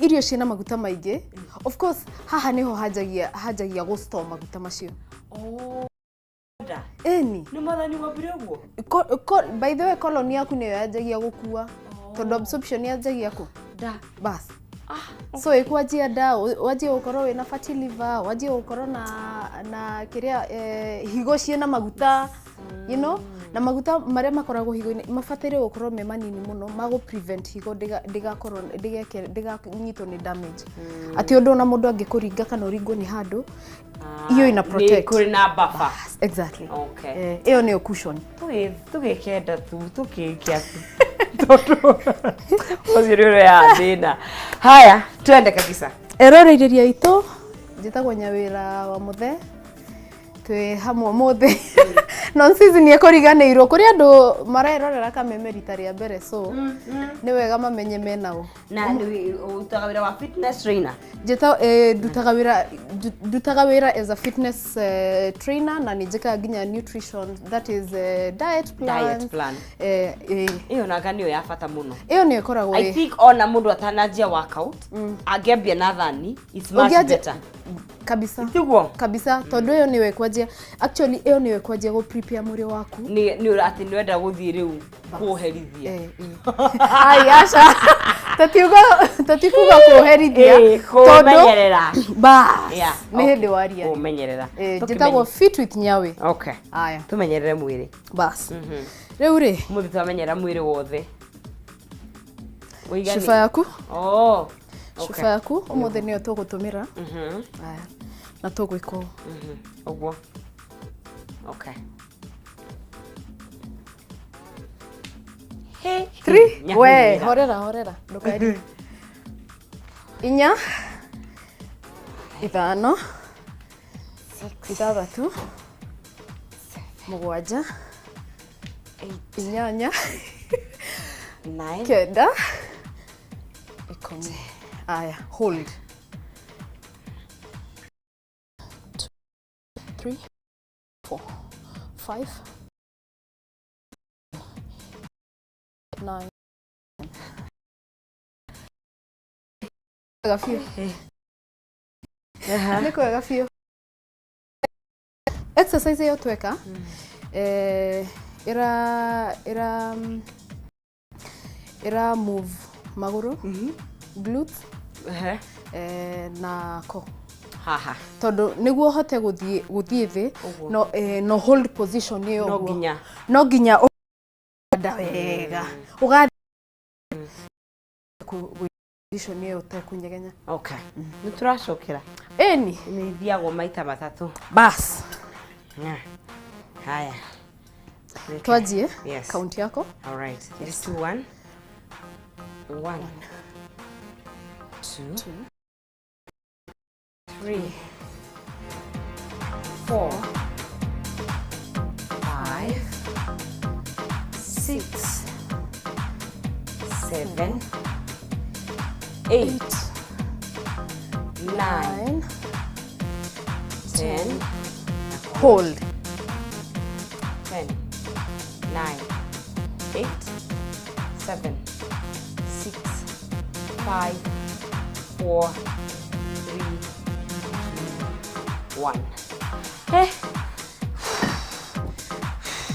irio ciina maguta maingĩ. Of course haha niho hajagia go store maguta macio. Oh. Eni. Ni mathani wambire uguo? By the way colony yaku niyo yajagia gukua. Tondo absorption yajagia ku. Da. Bas. So ikwagia da waje ukoro wina fatty liver, waje ukoro na kiria higo ciina maguta, you know, na maguta maria makoragwo higo-ini mafatire gukorwo me manini muno mago prevent higo ndigakorwo ndiganyitwo ni damage. Ati undu na mundu angikuringa kana uringo ni handu iyo ina protect. Kuri na buffer. Exactly. Okay. Iyo ni cushion. Tugekenda tukikia tu. Toto. Oziriro ya thina. Haya, twende kabisa. Eroreiria itu njitagwo Nyawira wa Muthe. Twe hamwe mothe. Non-season ekoriganirwo kuri andu marerorera kamemeri tari ya mbere so ni wega mamenye menao. Na utaga wira wa fitness trainer. Jeta dutaga wira as a fitness trainer na nijeka ginya nutrition, that is diet plan. Iyo naganio ya fata muno. Iyo ni ikoragwo I think ona mundu atanajia workout agebia nathani it's much better. Kabisa. Tiguo kabisa tondu iyo niwe kwajia actually iyo niwe kwajia go prepare muri waku ni ati niwenda guthii riu kuherithia ai acha tatikuga kuherithia kumenyerera ba ni hindi waria kumenyerera jitagwo fit with Nyawe. Okay, aya tumenyerere mwiri bas riu ri muthi twamenyera mwiri wothe uigani shufa yaku shufa yaku umothe niyo tugutumira aya na tugwiko ogwo okay 3 we horera ndukari 4 5 6 7 8 9 10 aya hold 3 4 5 9 gafio niko gafio exercise yo tweka era move maguru glutes na ko haha tondu niguo hote guthie thi no hold position yo no ginya wega uga position yo takunyegenya. Okay, ni turacokera eni ni thiago maita matatu bas haya twajie count yako. All right, 3 2 1 2 3 4 5 6 7 8 9 10 hold 10 9 8 7 6 5 4 3 2 1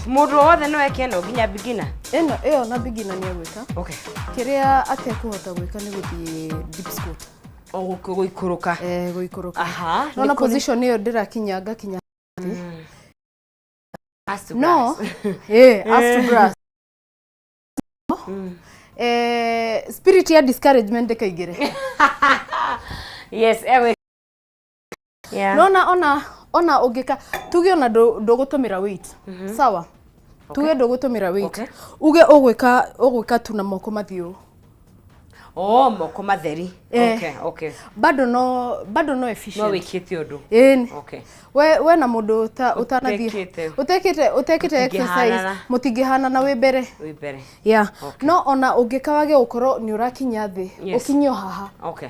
Mundu wothe no ekeno ginya beginner. Iyo na beginner ni gwika. Okay. Kiria atekuhota gwika ni guthie deep squat. Guikuruka. Guikuruka. Aha. No na position iyo ndirakinya ngakinya. As to no. As to grass. Spirit ya discouragement dekaigire. Yes, ewe. Yeah. No ona ugika tuge ona ndogutumira weight. Sawa. Tuge ndogutumira weight. Uge ogwika tu na moko mathiu. Moko matheri. Okay. Bado no efficient. No wikite undu. Okay. We na mundu utanathie. Utekite exercise mutingihana na wibere. Yeah. Okay. No ona ugika wage ukoro ni urakinya thi. Ukinyo haha. Okay.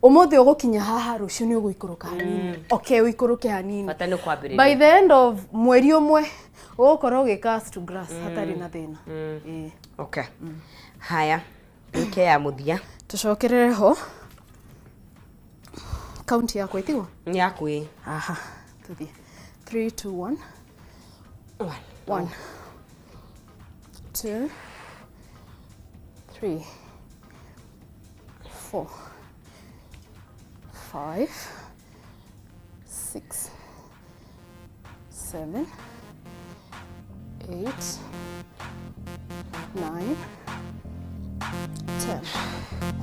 Umuthi ugukinya haha rucio ni uguikuruka hanini. Okay, uikuruke hanini. Fatani kwambiriria. By the end of mweri umwe ugukorwo ugicast to grass hatari na thina. Okay. Haya. Ike ya muthia. Tucokerere ho. count yako itigo yakwi aha tuthi 3 2 1 1 2 3 4 5 6 7 8 9 10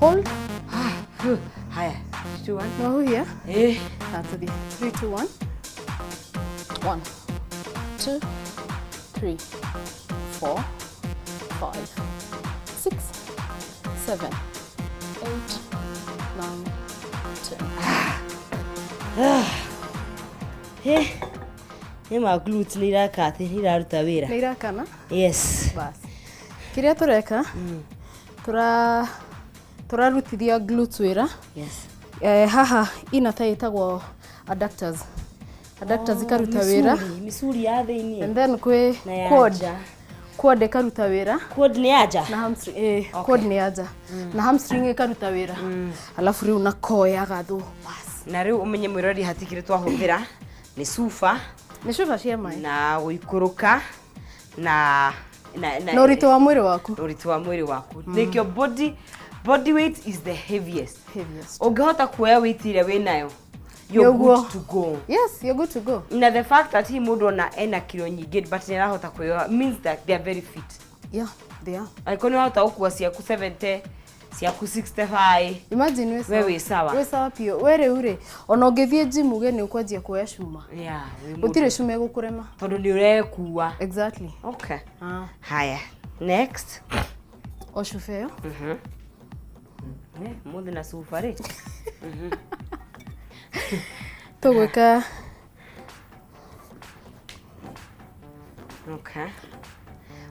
hold haya 2 1 no here eh that's the 3 2 1 1 2 3 4 5 6 7 8 9 10 ma glutes ni rakate ni raruta wira ni rakana yes bas kiria tureka turarutithia glutes wira yes haha ina taitagwo adductors ikaruta wira misuri ya thiini and then kwi quad ikaruta wira quad ni aja na hamstring quad ni aja na hamstring ikaruta wira alafu riu na koya gathu bas na riu umenye mwirori hatikire twahuthira ni sufa cia mai na uikuruka na uritu wa mwiri waku like your body weight is the heaviest ungehota kuoya weight ile winayo you're good to go. Yes, you're good to go. Na the fact that he mudo na ena kilo nyingi but nirahota kuoya means that they are very fit. Yeah, they are. Aikoni hota ukua ciaku 70 ciaku 65. Imagine wewe sawa. Wewe sawa pio. Were ure ona ungithie gym uge ni ukwanjia kuoya cuma. Yeah, utire cuma egukurema. Tondu ni urekua. Exactly. Okay. Haya. Next. Oshufeo. Mundi na sufari. Togweka. Okay.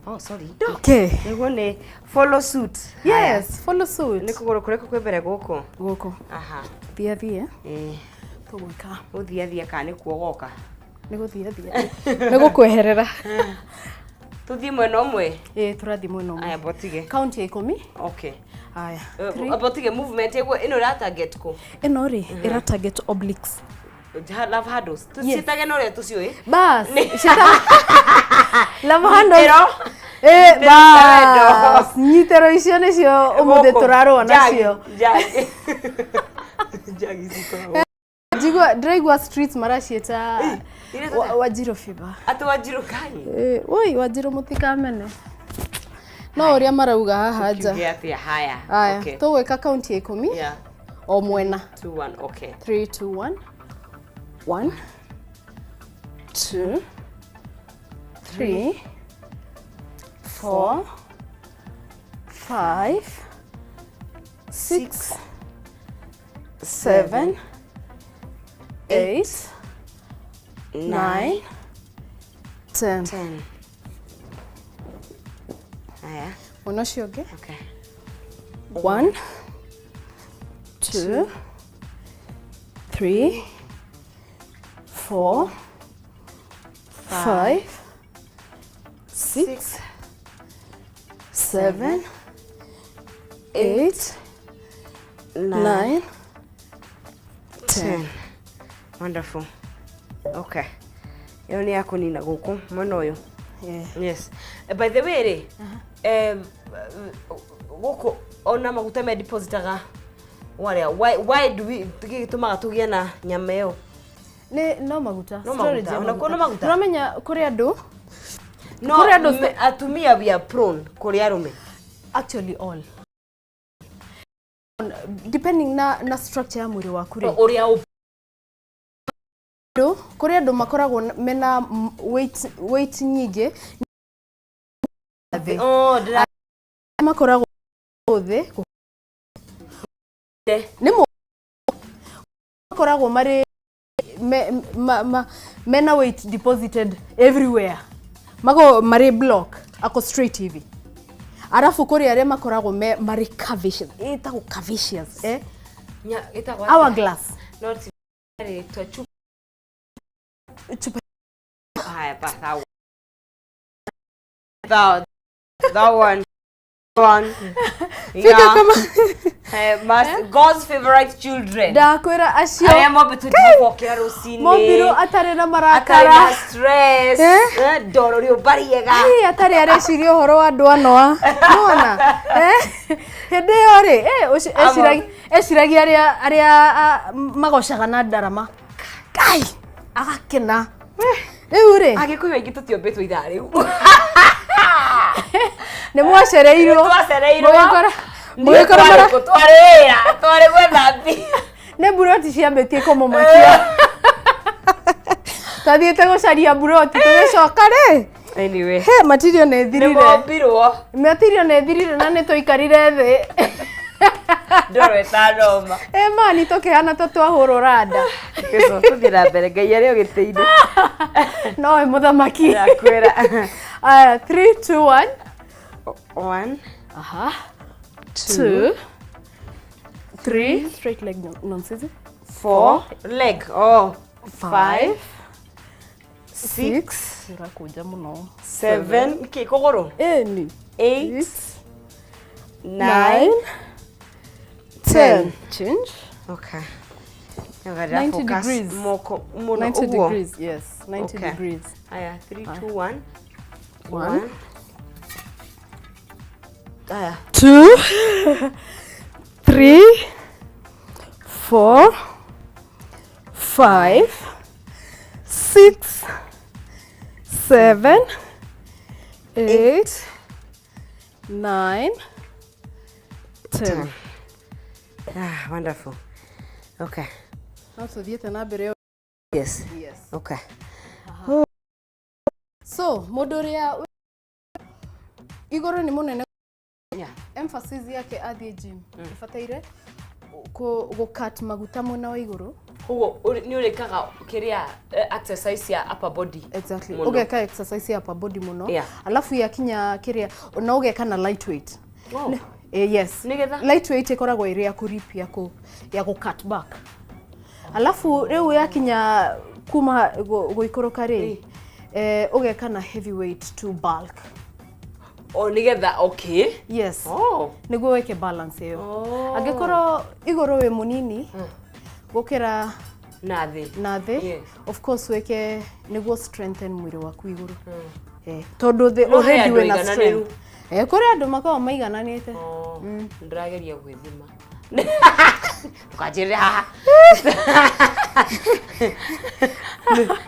Oh, sorry. Okay. Nigone follow suit. Yes, follow suit. Nikugoro kureko kwebere guko. Guko. Aha. Thia. Togweka. Uthia kana kuogoka. Niguthia. Nigukweherera. Tuthi mwena umwe. Turathi mwena umwe. Aya botige. Count ya 10. Okay. Aya. Botige movement ego ino ra target ko. Ino ri ira target obliques. Love handles. Tusitage no re tucioi. Bas. Love handles. Bas. Nyitero icio nicio umuthe turarwa nacio. Jagi ziko. Draigua streets maracieta Wajiro fiba. Atu Wajiro kai. Woi Wajiro mutikamene. No uria marauga haha nja. Kiatia haya. Okay. Tugweka count ya 10. Yeah. O mwena. 2 1 okay. 3 2 1. 1 2 3 4 5 6 7 8 9 10. Aya. Unoshoge? Okay. 1 2 3 4 5 6 7 8 9 10. Wonderful. Okay. Yo ni yako nina guku mwena uyu. Yeah. Yes. By the way, guku ona maguta me depositaga. Why do we tumaga tugia na nyama yo? No maguta. No maguta. Ona maguta. Turamenya kuri andu. No, atumia we are prone kuri arume. Actually all. Depending na structure ya mwiri waku ri. Uria kuri andu makoragwo mena weight nyingi. Makoragwo thi. Nimo makoragwo mari mena weight deposited everywhere. Mago mari block ako straight hivi. Arafu kuri aria makoragwo mari curvaceous. Itago curvaceous, hourglass. Not to chupa. Haya pa that one. fika kama God's favorite children. Ndakwira acio. Aya mobe tutipokera rucini. Mobiro atare na marakara. Atare na stress. Ndoro rio bariega. Ai atare areciria horo wa andu anoa. Nona? Hende yori eciragia aria magocaga na ndarama. Kai agakena. Riu ri agikuyu aingi tutiombetwo ithaa riu. Nĩ mwacereirwo. Mũgĩkora mara tware gwetha mbi. Nĩ buroti ciambĩtie kũmũmakia. Tathiĩte gũcaria buroti tũgĩcoka rĩ. Anyway. He material nĩ thirire. Nĩ mombirwo. Material nĩ thirire na nĩ tũikarire thĩ. Ndoro etanoma. Mani tũkĩhana ta twahũrwo randa. Kĩso tũthiĩ na mbere Ngai arĩ o gĩtĩ-inĩ. No mũthamaki. Ndakwĩra. 3 2 1. 2 3 straight leg nonsense. 4 leg. 5 6 irakuja muno. 7 kũgũrũ. 8 9 10. Change. Okay. 90 degrees. 90 degrees, yes. 90 degrees. Aya, 3 2 1. 1. Aya. 2 3 4 5 6 7 8 9 10. Wonderful. Okay. Now so thiete na mbere. Yes. Yes. Okay. So, mundu ria igoro ni munene. Yeah. Emphasis yake athie gym. Ifataire go cut maguta mwena wa iguru. Hugo ni urekaga kiria exercise ya upper body. Exactly. Ugeka exercise ya upper body muno. Yeah. Alafu yakinya kiria na ugeka na lightweight. Wow. Yes. Nigetha lightweight ikoragwo iri ya kurip ya ku cut back. Alafu riu yakinya kuma guikoroka ri ugeka na heavyweight to bulk. Nigetha okay. Yes. Niguo weke balance iyo. Angikoro igoro we munini gukira nathi. Yes. Of course weke niguo strengthen mwiri waku iguru. Tondu the already we na strength. Kuri andu makao maigananite. Ndirageria gwithima. Tukajire haha.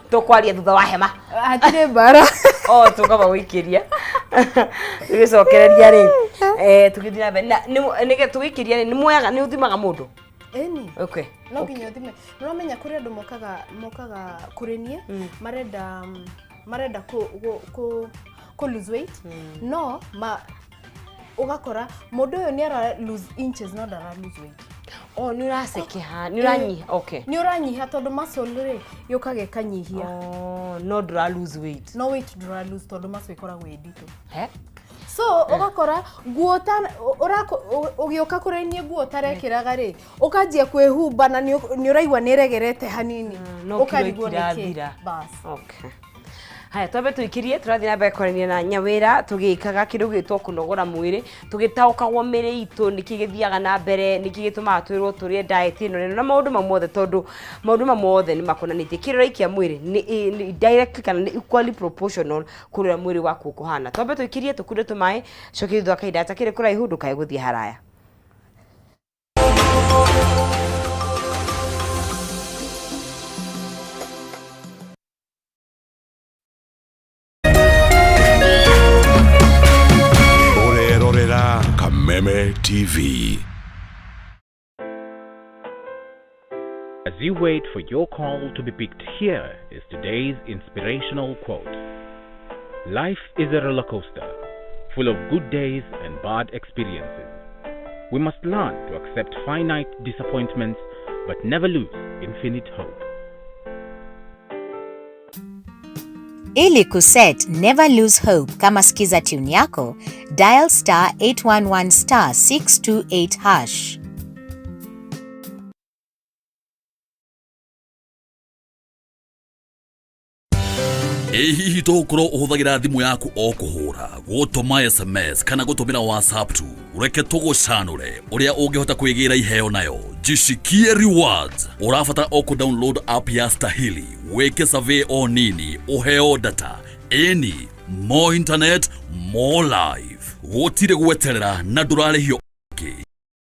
Tukwaria thutha wa hema. Atire bara. Tukaba wikiria. Tugicokereria ri. Tugithina mbere. Nige tugikiria ni moyaga ni uthimaga mundu. Eni. Okay. No nginya thime. No menya kuri andu mokaga kurinie marenda ku lose weight. No ugakora mundu uyu ni ara lose inches no dara lose weight. Ni urasekeha ni uranyiha. Okay. Ni uranyiha tondu muscle ri yukage kanyihia. No dara lose weight. No weight dara lose tondu muscle ikoragwo editu. So ugakora nguo ugioka kurainie nguo tarekiraga ri ukanjia kwihumba na ni uraigwa ni regerete hanini ukarigwo ni bas. Okay. Haya twambe tuikirie turathi na mbere kwarania na Nyawira tugikaga kindu gitwo kunogora mwiri tugitaukagwo miri itu nikigithiaga na mbere nikigitumaga twirwo turie diet ino na maundu mamothe tondu maundu mamothe ni makonanitie kiriro ikia mwiri ni direct kana ni equally proportional kurira mwiri waku kuhana. Twambe tuikirie tukunde tumai coki thwa kaida takire kuraihu ndukae guthie haraya. Kameme TV. As you wait for your call to be picked, here is today's inspirational quote. Life is a roller coaster, full of good days and bad experiences. We must learn to accept finite disappointments, but never lose infinite hope. Ili kuset never lose hope kama skiza tune yako, dial *811 *628#. Hihi to ukoro uhuthagira thimu yaku o kuhura gutuma SMS kana gutumira WhatsApp tu ureke tugucanure uria ungihota kwigira iheo nayo jishikie rewards urafata o ku download app ya Stahili weke survey o nini uheo data any more internet more life gutire gweterera na ndurarihio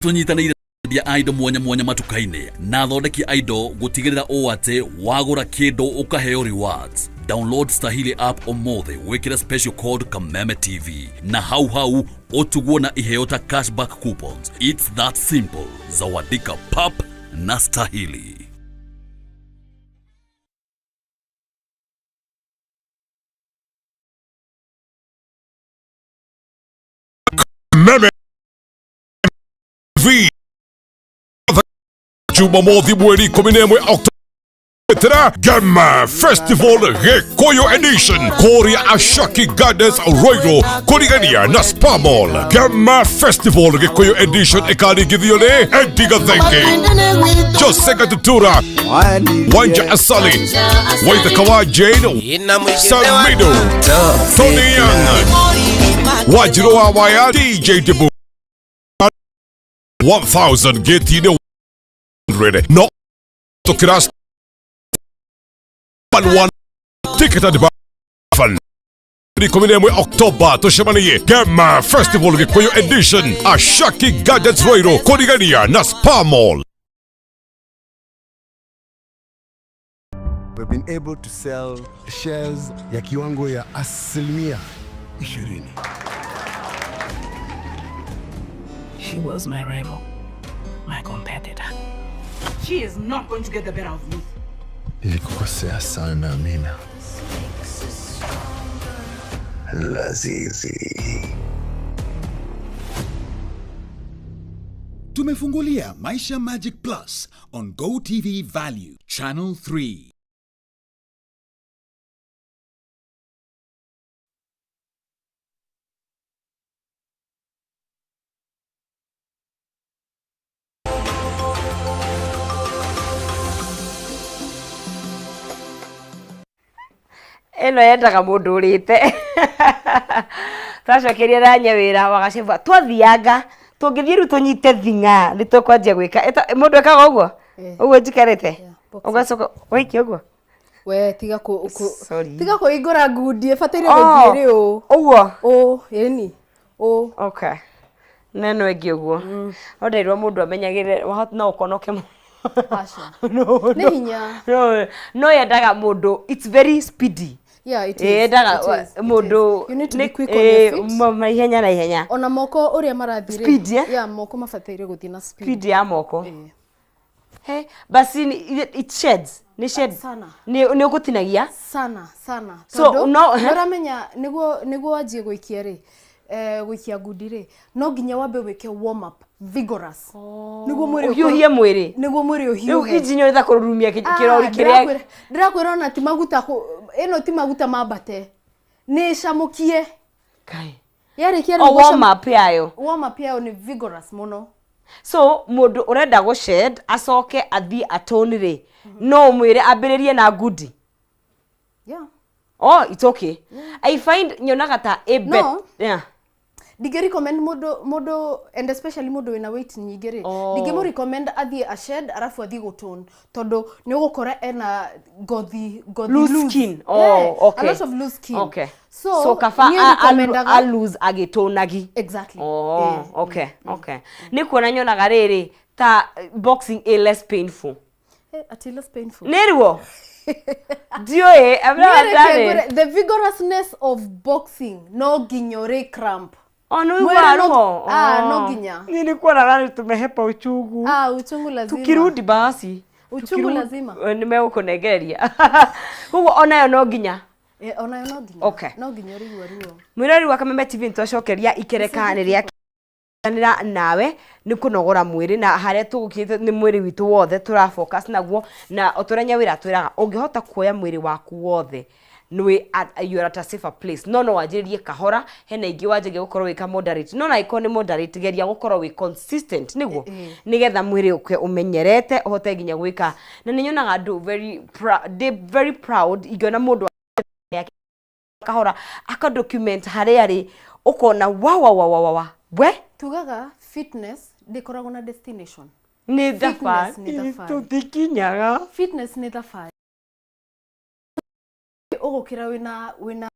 tunyitanire dia ido mwanya matukaine na thondeki ido gutigirira o ate wagura kido ukaheo rewards. Download Stahili app omothe wekira special code Kameme TV na hau otuguo na iheo ta cashback coupons. It's that simple. Zawadika pap na Stahili. Kameme TV Jumamothi mweri 11 Oktoba Gema Festival Gikuyu Edition Korea Ashaki Gardens Roiro Kurigania na Spa Mall. Gema Festival Gikuyu Edition ikarigithione Ediga Thinking Josega Tutura Wanja Asali Waithakawa Jane Samido Tony Young Wajiro Wawaya DJ Debu 1000 Getine 100 No Tokiras one ticket at the bar. Rikomine October to Shamaniye Gema Festival Gikuyu Edition Ashaki Gardens Roiro Kurigania na Spa Mall. We've been able to sell shares ya kiwango ya 20%. She was my rival, my competitor. She is not going to get the better of me. Nilikukosea sana Amina. Lazizi. Tumefungulia Maisha Magic Plus on GoTV Value Channel 3. Eno yendaga mundu urite twacokeria na Nyawira wagacemba twathianga tungithie ru tunyite thinga ni tukwanjia gwika mundu ekaga uguo uguo njikarite ugacoka waiki uguo we tiga kuingura ngundi bataire guthie ri uguo yani okay neno egi uguo ondairwo mundu amenyagire wahot no ukonoke no hinya no yendaga mundu it's very speedy. Yeah, it is. Modo. You need to be quick on your feet. Mahenya na ihenya. Ona moko uria marathire. Speed, yeah? Yeah, moko mafataire guthie na speed. Speed ya moko. Hey, basi it sheds. Ni shed. Sana. Ni ugutinagia? Sana. So no, uramenya niguo anjie guikia ri. Guikia ngundi ri. No nginya wambe wike warm up vigorous. Niguo mwiri uhiuhie mwiri. Niguo mwiri uhiuhie. Riu injinyo itha kururumia kirori kiria. Ndirakwira ona ti maguta eno ti maguta mabate. Ni shamukie. Kai. Yari kia warm up yayo. Warm up yayo ni vigorous muno. So mundu urenda go shed acoke athi atonire. No mwiri ambiririe na ngundi. Yeah. Oh, it's okay. Yeah. I find nyonaga ta a bit. No. Yeah. Dige recommend modo and especially modo ina weight nyingere. Dige mo recommend athi a shed arafu athi gutone. Tondo ni ugukora ena gothi loose skin. Oh, yeah, okay. A lot of loose skin. Okay. So kafa a lose agitonagi. Exactly. Oh, yeah. Okay. Okay. Ni kuona nyonaga riri ta boxing a less painful. At less painful. Nerwo. I've never done it. The vigorousness of boxing no ginyore cramp. Oh, no, no ginya. Nilikuwa nadhani tumehepa uchungu. Uchungu lazima. Tukirudi basi. Uchungu lazima. Nimeukonegeria. Huo onayo no ginya. Onayo no ginya. Okay. No ginyore ruo. Mwirori wa Kameme TV nitwacokeria ikerekanĩria nira nawe ni kunogora mwiri na haria tugukite ni mwiri witu wothe tura focus naguo na oturenya wira twiraga ungihota kuoya mwiri waku wothe nwe you are at a safer place no wajiririe kahora hena ingi wajige gukorwo wika moderate no na iko ni moderate geria gukorwo wi consistent niguo nigetha mwiri ukwe umenyerete uhote ginya gwika na ninyonaga andu very proud ingiona mundu kahora aka document haria ri ukona wa we tugaga fitness ndikoragwo na destination ni Fitness ni thabarĩ. tutikinyaga fitness ni thabarĩ ugukira wina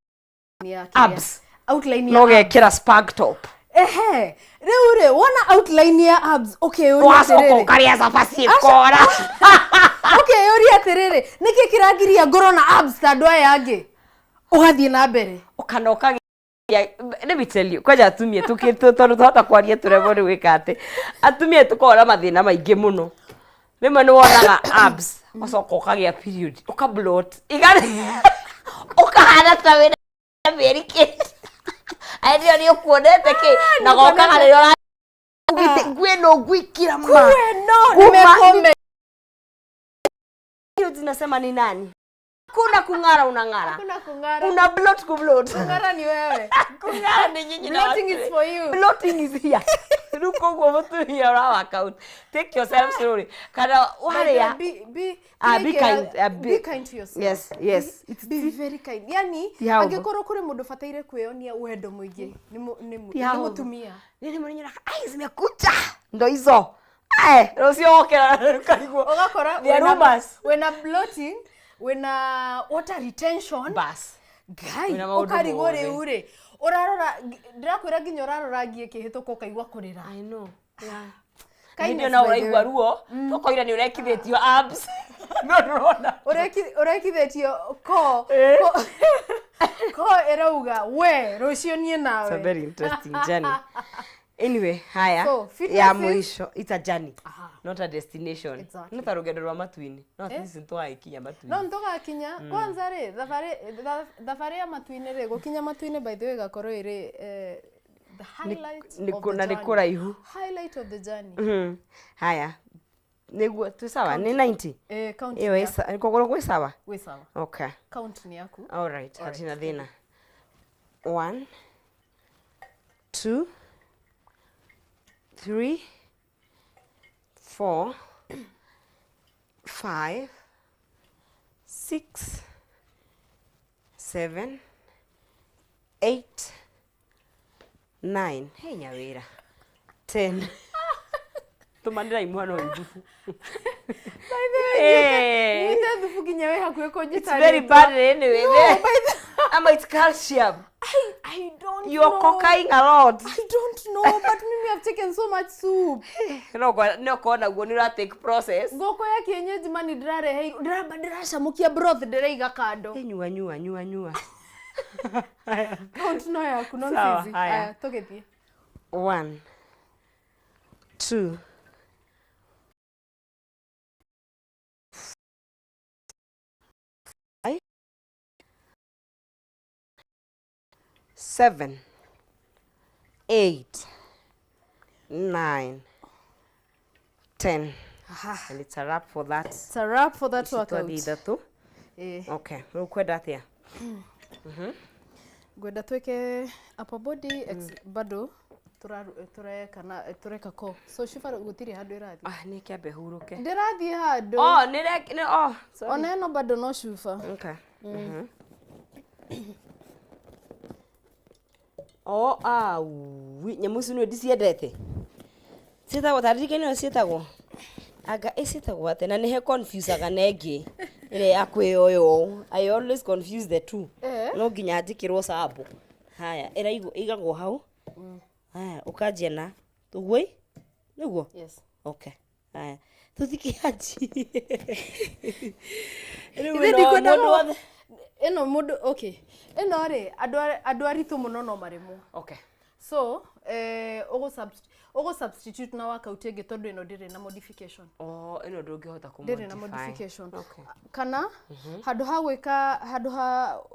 ya abs outline no ya gekira spag top ehe riu wona outline ya abs okay wasoko karia zapasi kora okay uri atiriri niki kiragiria ngoro na abs tandũ aya angi ugathie na mbere ukanoka let me tell you kwaja atumie tondu tuhota kwaria turebo ri wikate atumie tukora mathina maingi muno rimwe ni wonaga abs ucoka ukagia period ukablot igari ukahana ta wina American aidio ni ukuonete ki na gokaga ri gwino gwikira ma no nimekome hiyo tunasema ni nani kuna kungara unangara kuna kungara una blot kublot kungara ni wewe kungara ni nyinyi na bloating is for you bloating is here ruko go mutu here our account take yourself slowly kana wale ya be kind to yourself yes be very kind yani angekoro kuri mundu fataire kweyonia wendo mwingi ni mutumia nini mwenye ai zimekucha ndo hizo rocio okera karigwo ugakora wena bloating wena water retention bas guy ukarigwo riure urarora ndirakwira nginya urarora ngie kihituko kaigwa kurira I know ndio na uraigwa ruo tokoira ni urekithitio abs no rona urekithitio ko erauga we rucio nie nawe. It's a very interesting journey. Anyway, haya So, ya mwisho it's a journey not a destination. Exactly. Not a rugendo rwa matuini no at least ntwaikinya matuini no ntugakinya kwanza ri thabari ya matuini ri gukinya matuini by the way gakorwo iri the highlight of the journey. Ni kuraihu Highlight of the journey. Haya niguo tu sawa ni 90 count iyo isa kogoro gwe sawa we sawa okay count ni yaku all right hatina thina 1 2 3 4 5 6 7 8 9 hey nyawira 10 tumandira imwana oidufu by the way ni ndufu kinyawe hakuwe kujita it's very bad anyway ama it's calcium I don't you are cooking a lot I don't know but mimi have taken so much soup no kona guo ni ra take process ngoko ya kienyeji mani ndirarehe ndirashamukia broth ndiraiga kando nyua count no yaku no Sawa, fizi haya. aya togethie 1 2 7 8 9 10 and it's a wrap for that. It's a wrap for that workout. Ithatu. Okay, ukwenda atia? Gwenda tweke upper body bado tureka ko. So shifa gutiri handu irathi. Ni kiambe huruke. Ndirathi handu. Sorry. Ona no bado no shifa. Okay. Nyamu ici nĩ ndiciendete ciĩtagwo taririkani ĩyo ciĩtagwo anga ĩciĩtagwo atĩ na nĩhe confusaga na ĩngĩ ĩrĩa ya kwĩyoyo I always confuse the two no nginya njĩkĩrwo sample haya ĩigagwo hau haya ũkanjia na tũguo nĩguo Yes. Okay haya tũthikĩanji eno mundu okay eno ri andu aritu muno no marimo okay so ugo substitute na workout ege tondu eno ndire na modification eno ndungihota ndire na modification okay kana handu ha gwika handu ha